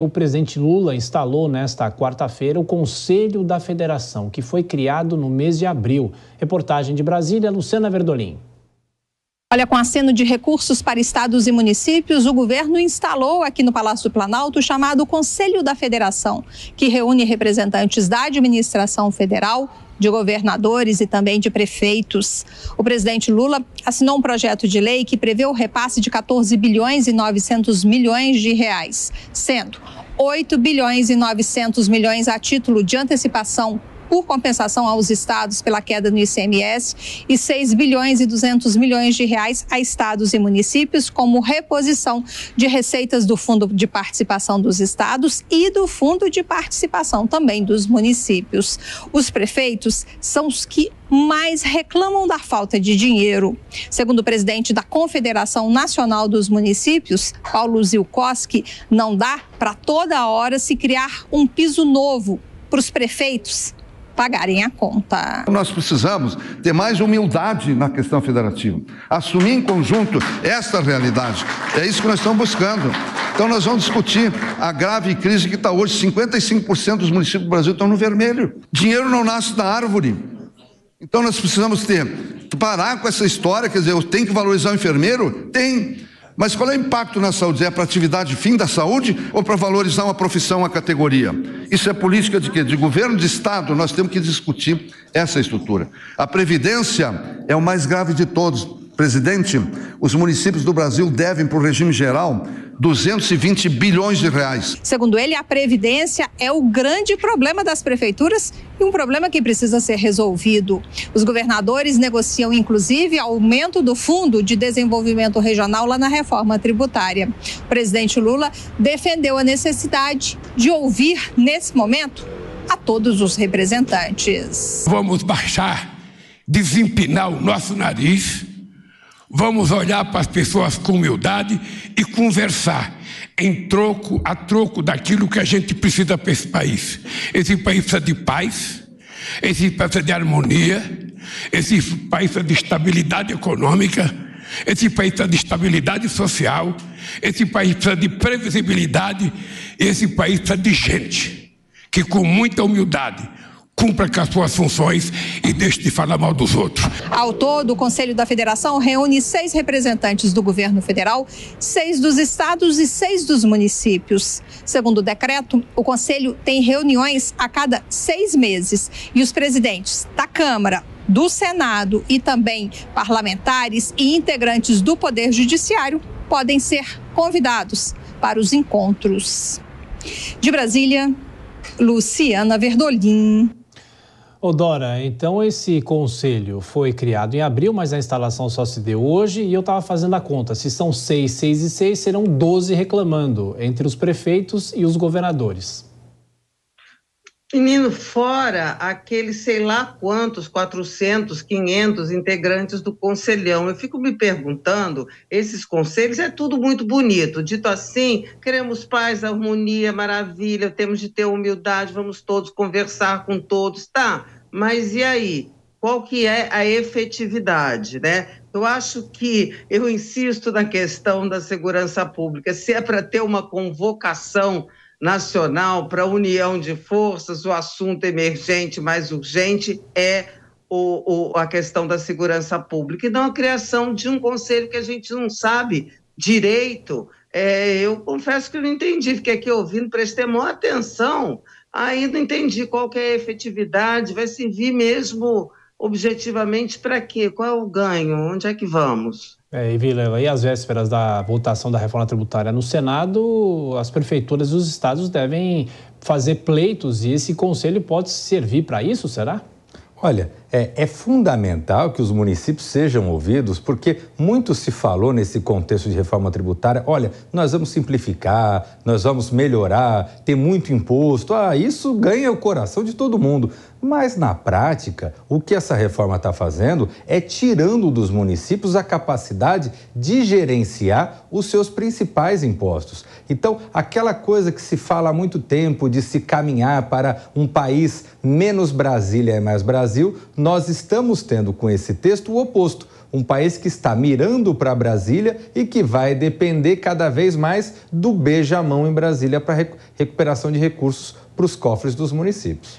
O presidente Lula instalou nesta quarta-feira o Conselho da Federação, que foi criado no mês de abril. Reportagem de Brasília, Luciana Verdolim. Olha, com aceno de recursos para estados e municípios, o governo instalou aqui no Palácio do Planalto o chamado Conselho da Federação, que reúne representantes da administração federal, de governadores e também de prefeitos. O presidente Lula assinou um projeto de lei que prevê o repasse de 14 bilhões e 900 milhões de reais, sendo 8 bilhões e 900 milhões a título de antecipação por compensação aos estados pela queda no ICMS e 6 bilhões e 200 milhões de reais a estados e municípios como reposição de receitas do Fundo de Participação dos Estados e do Fundo de Participação também dos municípios. Os prefeitos são os que mais reclamam da falta de dinheiro. Segundo o presidente da Confederação Nacional dos Municípios, Paulo Zilkowski, não dá para toda hora se criar um piso novo para os prefeitos pagarem a conta. Nós precisamos ter mais humildade na questão federativa, assumir em conjunto esta realidade. É isso que nós estamos buscando. Então nós vamos discutir a grave crise que está hoje. 55% dos municípios do Brasil estão no vermelho. Dinheiro não nasce da árvore. Então nós precisamos parar com essa história, quer dizer, eu tenho que valorizar o enfermeiro? Tem. Mas qual é o impacto na saúde? É para a atividade fim da saúde ou para valorizar uma profissão, uma categoria? Isso é política de quê? De governo, de Estado. Nós temos que discutir essa estrutura. A Previdência é o mais grave de todos. Presidente, os municípios do Brasil devem para o regime geral 220 bilhões de reais. Segundo ele, a Previdência é o grande problema das prefeituras e um problema que precisa ser resolvido. Os governadores negociam, inclusive, aumento do Fundo de Desenvolvimento Regional lá na reforma tributária. O presidente Lula defendeu a necessidade de ouvir, nesse momento, a todos os representantes. Vamos baixar, desempinar o nosso nariz. Vamos olhar para as pessoas com humildade e conversar a troco daquilo que a gente precisa para esse país. Esse país precisa de paz, esse país precisa de harmonia, esse país precisa de estabilidade econômica, esse país precisa de estabilidade social, esse país precisa de previsibilidade, esse país precisa de gente que com muita humildade cumpra com as suas funções e deixe de falar mal dos outros. Ao todo, o Conselho da Federação reúne 6 representantes do governo federal, 6 dos estados e 6 dos municípios. Segundo o decreto, o Conselho tem reuniões a cada 6 meses e os presidentes da Câmara, do Senado e também parlamentares e integrantes do Poder Judiciário podem ser convidados para os encontros. De Brasília, Luciana Verdolim. Ô Dora, então esse conselho foi criado em abril, mas a instalação só se deu hoje e eu estava fazendo a conta. Se são 6, 6 e 6, serão 12 reclamando, entre os prefeitos e os governadores. Menino, fora aqueles sei lá quantos, 400, 500 integrantes do Conselhão. Eu fico me perguntando, esses conselhos é tudo muito bonito. Dito assim, queremos paz, harmonia, maravilha, temos de ter humildade, vamos todos conversar com todos, tá? Mas e aí? Qual que é a efetividade, né? Eu insisto na questão da segurança pública. Se é para ter uma convocação nacional para a união de forças, o assunto emergente mais urgente é a questão da segurança pública e não a criação de um conselho que a gente não sabe direito. Eu confesso que eu não entendi, fiquei aqui ouvindo, prestei maior atenção, aí não entendi qual que é a efetividade, vai servir mesmo objetivamente para quê? Qual é o ganho? Onde é que vamos? E Vilela, e às vésperas da votação da reforma tributária no Senado, as prefeituras e os estados devem fazer pleitos e esse conselho pode servir para isso, será? Olha, é fundamental que os municípios sejam ouvidos, porque muito se falou nesse contexto de reforma tributária, olha, nós vamos simplificar, nós vamos melhorar, ter muito imposto, isso ganha o coração de todo mundo. Mas, na prática, o que essa reforma está fazendo é tirando dos municípios a capacidade de gerenciar os seus principais impostos. Então, aquela coisa que se fala há muito tempo de se caminhar para um país menos Brasília e mais Brasil, nós estamos tendo com esse texto o oposto. Um país que está mirando para Brasília e que vai depender cada vez mais do beijamão em Brasília para recuperação de recursos para os cofres dos municípios.